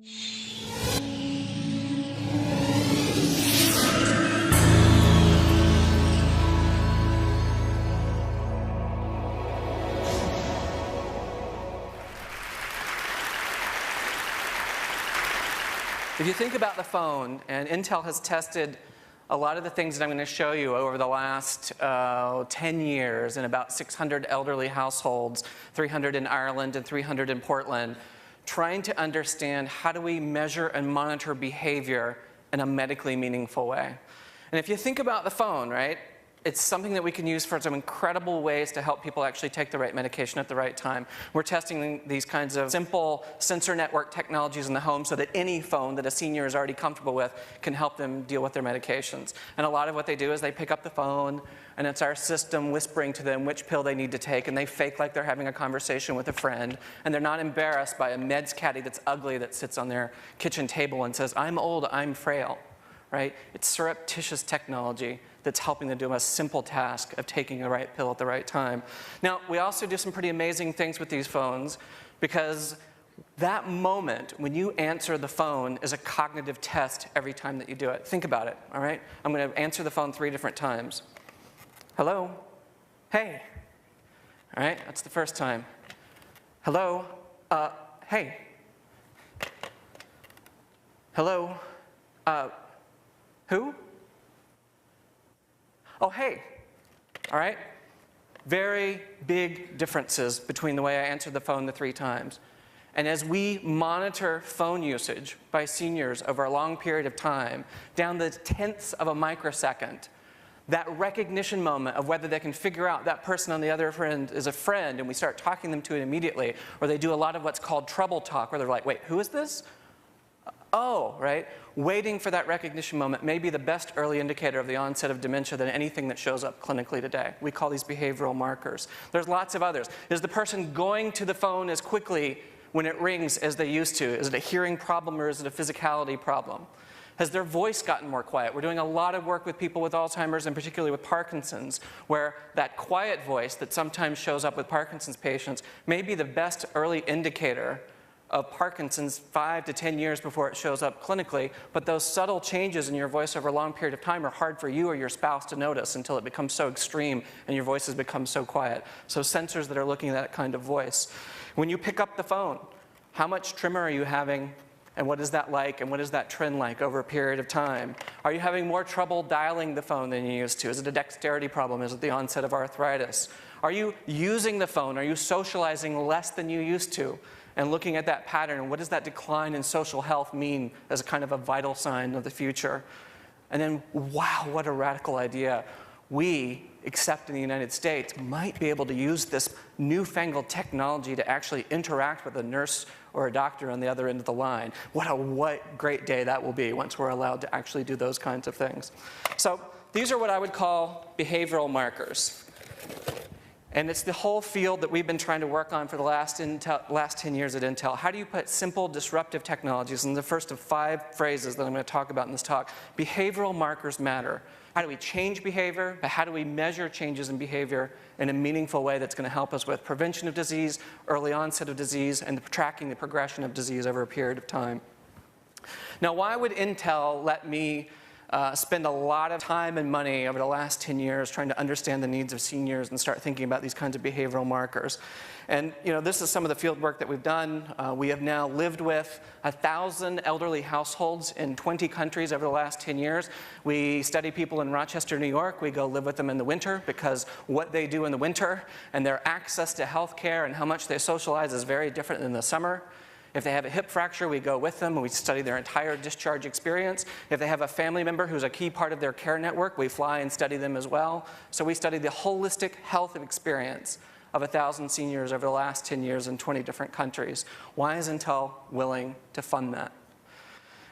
If you think about the phone, and Intel has tested a lot of the things that I'm going to show you over the last 10 years in about 600 elderly households, 300 in Ireland and 300 in Portland, trying to understand how do we measure and monitor behavior in a medically meaningful way. And if you think about the phone, right, it's something that we can use for some incredible ways to help people actually take the right medication at the right time. We're testing these kinds of simple sensor network technologies in the home so that any phone that a senior is already comfortable with can help them deal with their medications. And a lot of what they do is they pick up the phone, and it's our system whispering to them which pill they need to take, and they fake like they're having a conversation with a friend, and they're not embarrassed by a meds caddy that's ugly that sits on their kitchen table and says, "I'm old, I'm frail." Right? It's surreptitious technology that's helping them do a simple task of taking the right pill at the right time. Now, we also do some pretty amazing things with these phones, because that moment when you answer the phone is a cognitive test every time that you do it. Think about it, all right? I'm going to answer the phone 3 different times. Hello? Hey. All right, that's the first time. Hello? Hey. Hello? Who? Oh, hey. All right? Very big differences between the way I answered the phone the 3 times. And as we monitor phone usage by seniors over a long period of time, down the tenths of a microsecond, that recognition moment of whether they can figure out that person on the other end is a friend and we start talking them to it immediately, or they do a lot of what's called trouble talk, where they're like, wait, who is this? Oh, right? Waiting for that recognition moment may be the best early indicator of the onset of dementia than anything that shows up clinically today. We call these behavioral markers. There's lots of others. Is the person going to the phone as quickly when it rings as they used to? Is it a hearing problem or is it a physicality problem? Has their voice gotten more quiet? We're doing a lot of work with people with Alzheimer's and particularly with Parkinson's, where that quiet voice that sometimes shows up with Parkinson's patients may be the best early indicator of Parkinson's 5 to 10 years before it shows up clinically, but those subtle changes in your voice over a long period of time are hard for you or your spouse to notice until it becomes so extreme and your voice has become so quiet. So sensors that are looking at that kind of voice. When you pick up the phone, how much tremor are you having, and what is that like, and what is that trend like over a period of time? Are you having more trouble dialing the phone than you used to? Is it a dexterity problem? Is it the onset of arthritis? Are you using the phone? Are you socializing less than you used to? And looking at that pattern, and what does that decline in social health mean as a kind of a vital sign of the future? And then, wow, what a radical idea. We, except in the United States, might be able to use this newfangled technology to actually interact with a nurse or a doctor on the other end of the line. What a great day that will be once we're allowed to actually do those kinds of things. So these are what I would call behavioral markers. And it's the whole field that we've been trying to work on for the last 10 years at Intel. How do you put simple disruptive technologies, and the first of 5 phrases that I'm going to talk about in this talk, behavioral markers matter. How do we change behavior, but how do we measure changes in behavior in a meaningful way that's going to help us with prevention of disease, early onset of disease, and tracking the progression of disease over a period of time. Now, why would Intel let me spend a lot of time and money over the last 10 years trying to understand the needs of seniors and start thinking about these kinds of behavioral markers? And this is some of the field work that we've done. We have now lived with 1,000 elderly households in 20 countries over the last 10 years. We study people in Rochester, New York. We go live with them in the winter because what they do in the winter and their access to health care and how much they socialize is very different than the summer. If they have a hip fracture, we go with them and we study their entire discharge experience. If they have a family member who's a key part of their care network, we fly and study them as well. So we study the holistic health experience of 1,000 seniors over the last 10 years in 20 different countries. Why is Intel willing to fund that?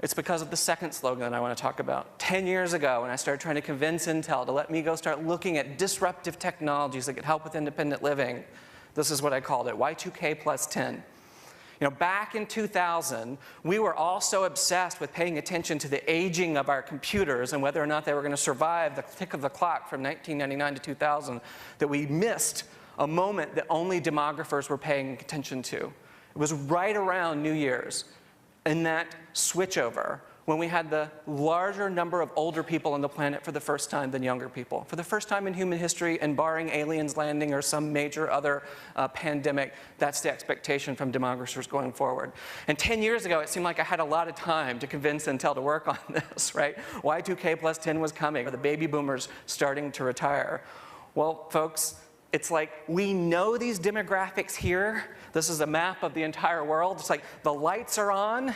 It's because of the second slogan that I want to talk about. 10 years ago, when I started trying to convince Intel to let me go start looking at disruptive technologies that could help with independent living, this is what I called it, Y2K plus 10. Back in 2000, we were all so obsessed with paying attention to the aging of our computers and whether or not they were going to survive the tick of the clock from 1999 to 2000 that we missed a moment that only demographers were paying attention to. It was right around New Year's. in that switchover when we had the larger number of older people on the planet for the first time than younger people. For the first time in human history, and barring aliens landing or some major other pandemic, that's the expectation from demographers going forward. And 10 years ago, it seemed like I had a lot of time to convince Intel to work on this, right? Y2K plus 10 was coming, the baby boomers starting to retire. Well, folks, it's like we know these demographics here. This is a map of the entire world. It's like the lights are on,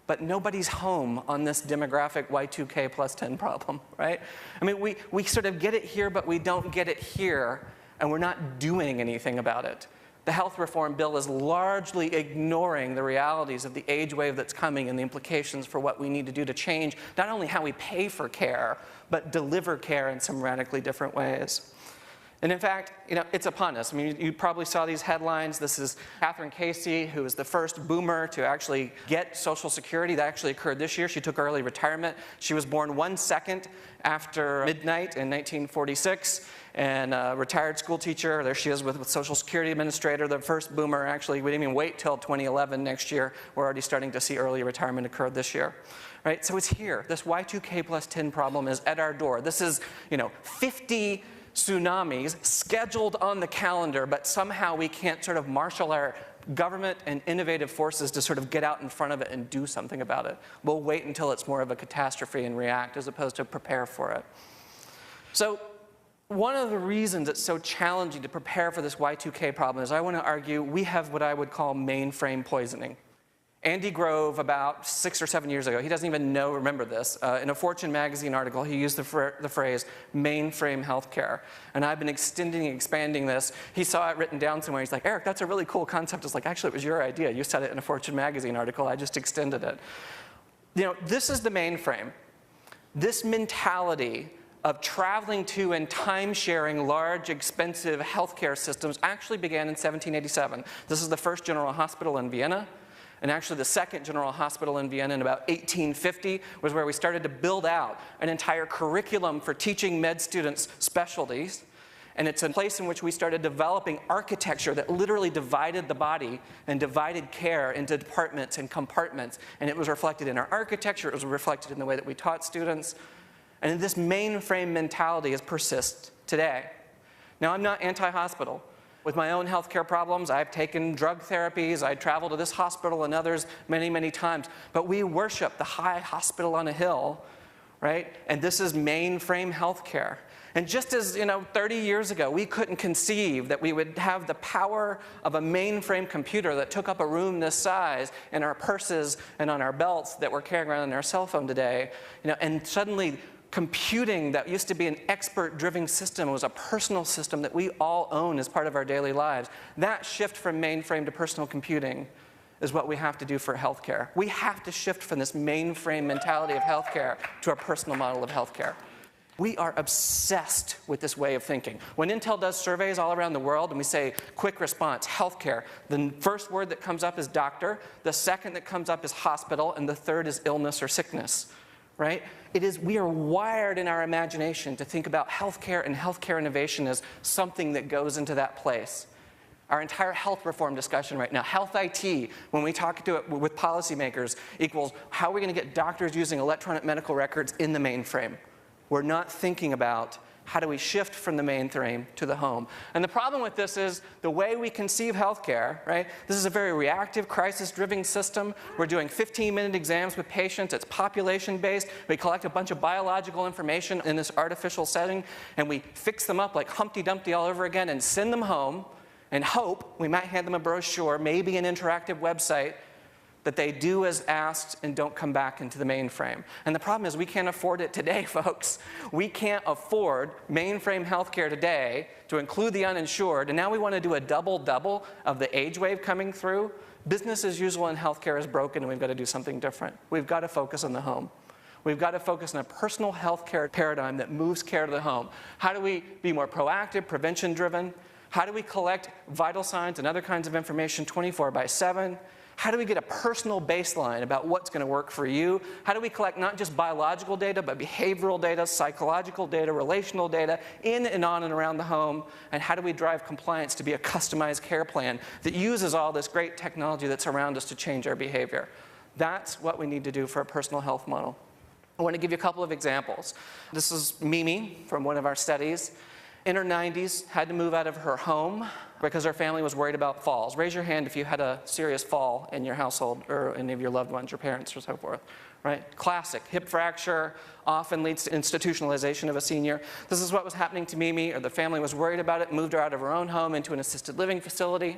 but nobody's home on this demographic Y2K plus 10 problem, right? I mean, we sort of get it here, but we don't get it here, and we're not doing anything about it. The health reform bill is largely ignoring the realities of the age wave that's coming and the implications for what we need to do to change not only how we pay for care, but deliver care in some radically different ways. And in fact, it's upon us. I mean, you probably saw these headlines. This is Catherine Casey, who was the first boomer to actually get Social Security. That actually occurred this year. She took early retirement. She was born 1 second after midnight in 1946, and a retired school teacher. There she is with Social Security Administrator, the first boomer. Actually, we didn't even wait till 2011 next year. We're already starting to see early retirement occur this year. Right? So it's here. This Y2K plus 10 problem is at our door. This is, 50 tsunamis scheduled on the calendar, but somehow we can't sort of marshal our government and innovative forces to sort of get out in front of it and do something about it. We'll wait until it's more of a catastrophe and react as opposed to prepare for it. So one of the reasons it's so challenging to prepare for this Y2K problem is I want to argue we have what I would call mainframe poisoning. Andy Grove, about 6 or 7 years ago, he doesn't even remember this, in a Fortune magazine article, he used the phrase mainframe healthcare. And I've been extending and expanding this. He saw it written down somewhere. He's like, Eric, that's a really cool concept. It's like, actually, it was your idea. You said it in a Fortune magazine article. I just extended it. This is the mainframe. This mentality of traveling to and time-sharing large, expensive healthcare systems actually began in 1787. This is the first general hospital in Vienna. And actually the second general hospital in Vienna in about 1850 was where we started to build out an entire curriculum for teaching med students specialties. And it's a place in which we started developing architecture that literally divided the body and divided care into departments and compartments. And it was reflected in our architecture, it was reflected in the way that we taught students. And this mainframe mentality has persisted today. Now, I'm not anti-hospital. With my own healthcare problems, I've taken drug therapies, I travel to this hospital and others many, many times. But we worship the high hospital on a hill, right? And this is mainframe healthcare. And just as 30 years ago, we couldn't conceive that we would have the power of a mainframe computer that took up a room this size in our purses and on our belts that we're carrying around on our cell phone today, and suddenly computing that used to be an expert-driven system was a personal system that we all own as part of our daily lives. That shift from mainframe to personal computing is what we have to do for healthcare. We have to shift from this mainframe mentality of healthcare to a personal model of healthcare. We are obsessed with this way of thinking. When Intel does surveys all around the world and we say quick response, healthcare, the first word that comes up is doctor, the second that comes up is hospital, and the third is illness or sickness. Right? We are wired in our imagination to think about healthcare and healthcare innovation as something that goes into that place. Our entire health reform discussion right now, health IT, when we talk to it with policymakers, equals how are we going to get doctors using electronic medical records in the mainframe? We're not thinking about how do we shift from the mainframe to the home. And the problem with this is the way we conceive healthcare, right? This is a very reactive, crisis-driven system. We're doing 15-minute exams with patients. It's population-based. We collect a bunch of biological information in this artificial setting, and we fix them up like Humpty Dumpty all over again and send them home and hope we might hand them a brochure, maybe an interactive website, that they do as asked and don't come back into the mainframe. And the problem is we can't afford it today, folks. We can't afford mainframe healthcare today to include the uninsured, and now we want to do a double-double of the age wave coming through. Business as usual in healthcare is broken, and we've got to do something different. We've got to focus on the home. We've got to focus on a personal healthcare paradigm that moves care to the home. How do we be more proactive, prevention-driven? How do we collect vital signs and other kinds of information 24/7? How do we get a personal baseline about what's going to work for you? How do we collect not just biological data, but behavioral data, psychological data, relational data, in and on and around the home? And how do we drive compliance to be a customized care plan that uses all this great technology that's around us to change our behavior? That's what we need to do for a personal health model. I want to give you a couple of examples. This is Mimi from one of our studies. In her 90s, had to move out of her home because her family was worried about falls. Raise your hand if you had a serious fall in your household or any of your loved ones, your parents or so forth. Right? Classic. Hip fracture often leads to institutionalization of a senior. This is what was happening to Mimi, or the family was worried about it, moved her out of her own home into an assisted living facility.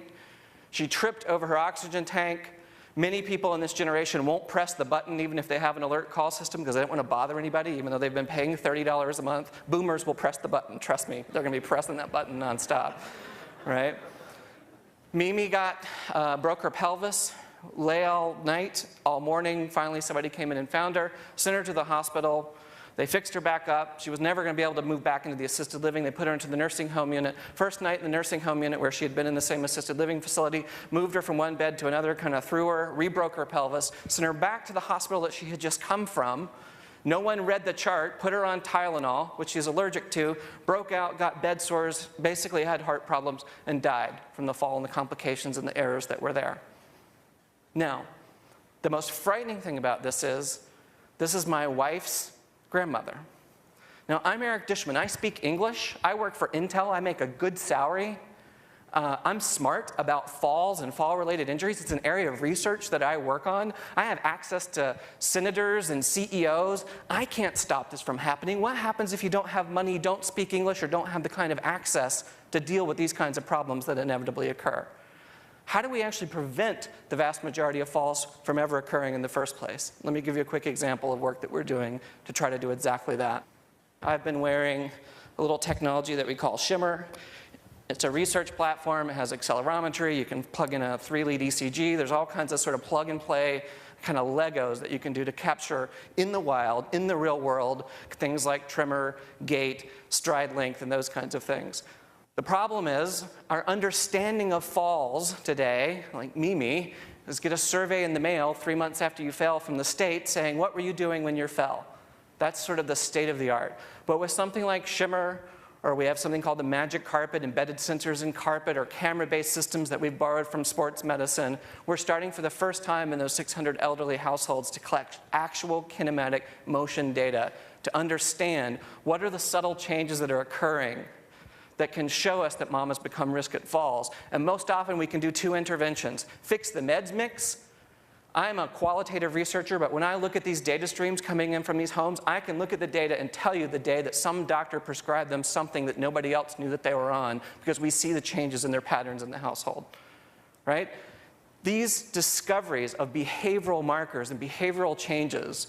She tripped over her oxygen tank. Many people in this generation won't press the button even if they have an alert call system because they don't want to bother anybody even though they've been paying $30 a month. Boomers will press the button, trust me. They're going to be pressing that button nonstop, right? Mimi broke her pelvis, lay all night, all morning. Finally, somebody came in and found her, sent her to the hospital. They fixed her back up. She was never going to be able to move back into the assisted living. They put her into the nursing home unit. First night in the nursing home unit where she had been in the same assisted living facility, moved her from one bed to another, kind of threw her, re-broke her pelvis, sent her back to the hospital that she had just come from. No one read the chart, put her on Tylenol, which she's allergic to, broke out, got bed sores, basically had heart problems, and died from the fall and the complications and the errors that were there. Now, the most frightening thing about this is my wife's grandmother. Now, I'm Eric Dishman. I speak English. I work for Intel. I make a good salary. I'm smart about falls and fall-related injuries. It's an area of research that I work on. I have access to senators and CEOs. I can't stop this from happening. What happens if you don't have money, don't speak English, or don't have the kind of access to deal with these kinds of problems that inevitably occur? How do we actually prevent the vast majority of falls from ever occurring in the first place? Let me give you a quick example of work that we're doing to try to do exactly that. I've been wearing a little technology that we call Shimmer. It's a research platform. It has accelerometry. You can plug in a 3-lead ECG. There's all kinds of sort of plug-and-play kind of Legos that you can do to capture in the wild, in the real world, things like tremor, gait, stride length, and those kinds of things. The problem is, our understanding of falls today, like Mimi, is get a survey in the mail 3 months after you fell from the state saying, what were you doing when you fell? That's sort of the state of the art. But with something like Shimmer, or we have something called the magic carpet, embedded sensors in carpet, or camera-based systems that we've borrowed from sports medicine, we're starting for the first time in those 600 elderly households to collect actual kinematic motion data to understand what are the subtle changes that are occurring that can show us that mom has become risk at falls. And most often we can do two interventions. Fix the meds mix. I'm a qualitative researcher, but when I look at these data streams coming in from these homes, I can look at the data and tell you the day that some doctor prescribed them something that nobody else knew that they were on, because we see the changes in their patterns in the household, right? These discoveries of behavioral markers and behavioral changes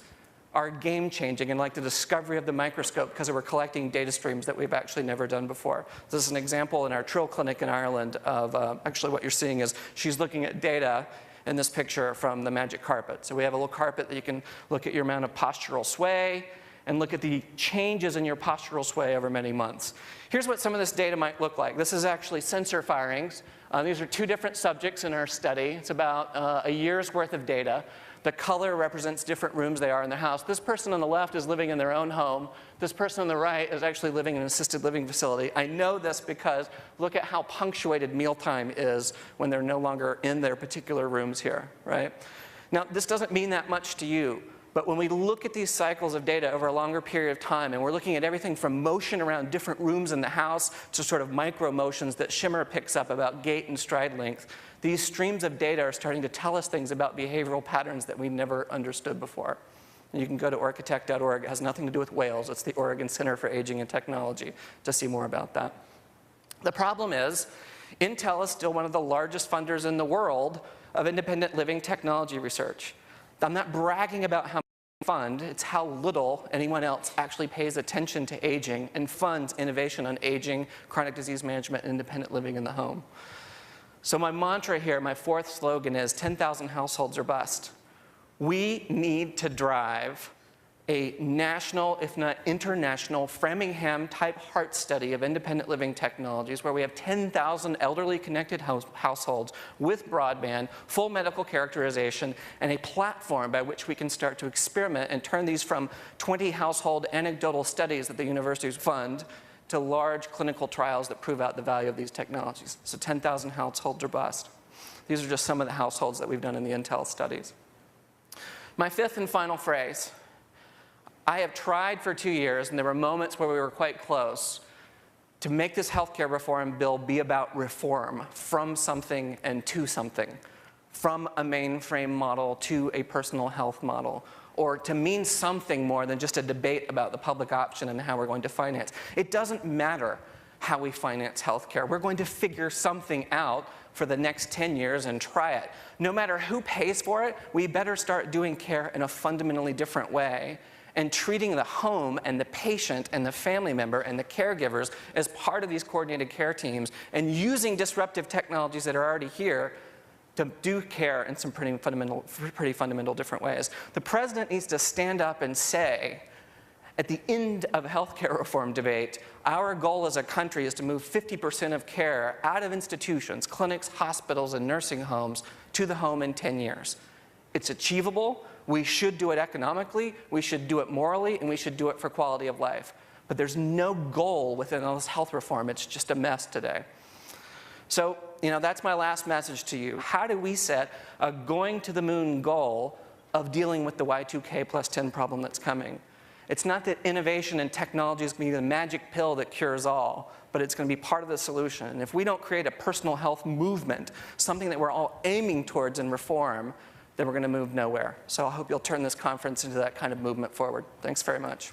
are game-changing, and like the discovery of the microscope, because we're collecting data streams that we've actually never done before. This is an example in our Trill clinic in Ireland of actually what you're seeing is she's looking at data in this picture from the magic carpet. So we have a little carpet that you can look at your amount of postural sway and look at the changes in your postural sway over many months. Here's what some of this data might look like. This is actually sensor firings. These are two different subjects in our study. It's about a year's worth of data. The color represents different rooms they are in the house. This person on the left is living in their own home. This person on the right is actually living in an assisted living facility. I know this because look at how punctuated mealtime is when they're no longer in their particular rooms here, right? Now, this doesn't mean that much to you, but when we look at these cycles of data over a longer period of time, and we're looking at everything from motion around different rooms in the house to sort of micro motions that Shimmer picks up about gait and stride length, these streams of data are starting to tell us things about behavioral patterns that we've never understood before. And you can go to orchitect.org. It has nothing to do with Wales. It's the Oregon Center for Aging and Technology to see more about that. The problem is, Intel is still one of the largest funders in the world of independent living technology research. I'm not bragging about how much we fund, it's how little anyone else actually pays attention to aging and funds innovation on aging, chronic disease management, and independent living in the home. So my mantra here, my fourth slogan is 10,000 households or bust. We need to drive a national, if not international, Framingham-type heart study of independent living technologies where we have 10,000 elderly connected households with broadband, full medical characterization, and a platform by which we can start to experiment and turn these from 20 household anecdotal studies that the universities fund to large clinical trials that prove out the value of these technologies. So 10,000 households or bust. These are just some of the households that we've done in the Intel studies. My fifth and final phrase. I have tried for 2 years, and there were moments where we were quite close, to make this healthcare reform bill be about reform from something and to something, from a mainframe model to a personal health model, or to mean something more than just a debate about the public option and how we're going to finance. It doesn't matter how we finance healthcare. We're going to figure something out for the next 10 years and try it. No matter who pays for it, we better start doing care in a fundamentally different way and treating the home and the patient and the family member and the caregivers as part of these coordinated care teams, and using disruptive technologies that are already here to do care in some pretty fundamental different ways. The president needs to stand up and say, at the end of a healthcare reform debate, our goal as a country is to move 50% of care out of institutions, clinics, hospitals, and nursing homes to the home in 10 years. It's achievable. We should do it economically, we should do it morally, and we should do it for quality of life. But there's no goal within all this health reform. It's just a mess today. So, that's my last message to you. How do we set a going to the moon goal of dealing with the Y2K plus 10 problem that's coming? It's not that innovation and technology is going to be the magic pill that cures all, but it's going to be part of the solution. And if we don't create a personal health movement, something that we're all aiming towards in reform, then we're going to move nowhere. So I hope you'll turn this conference into that kind of movement forward. Thanks very much.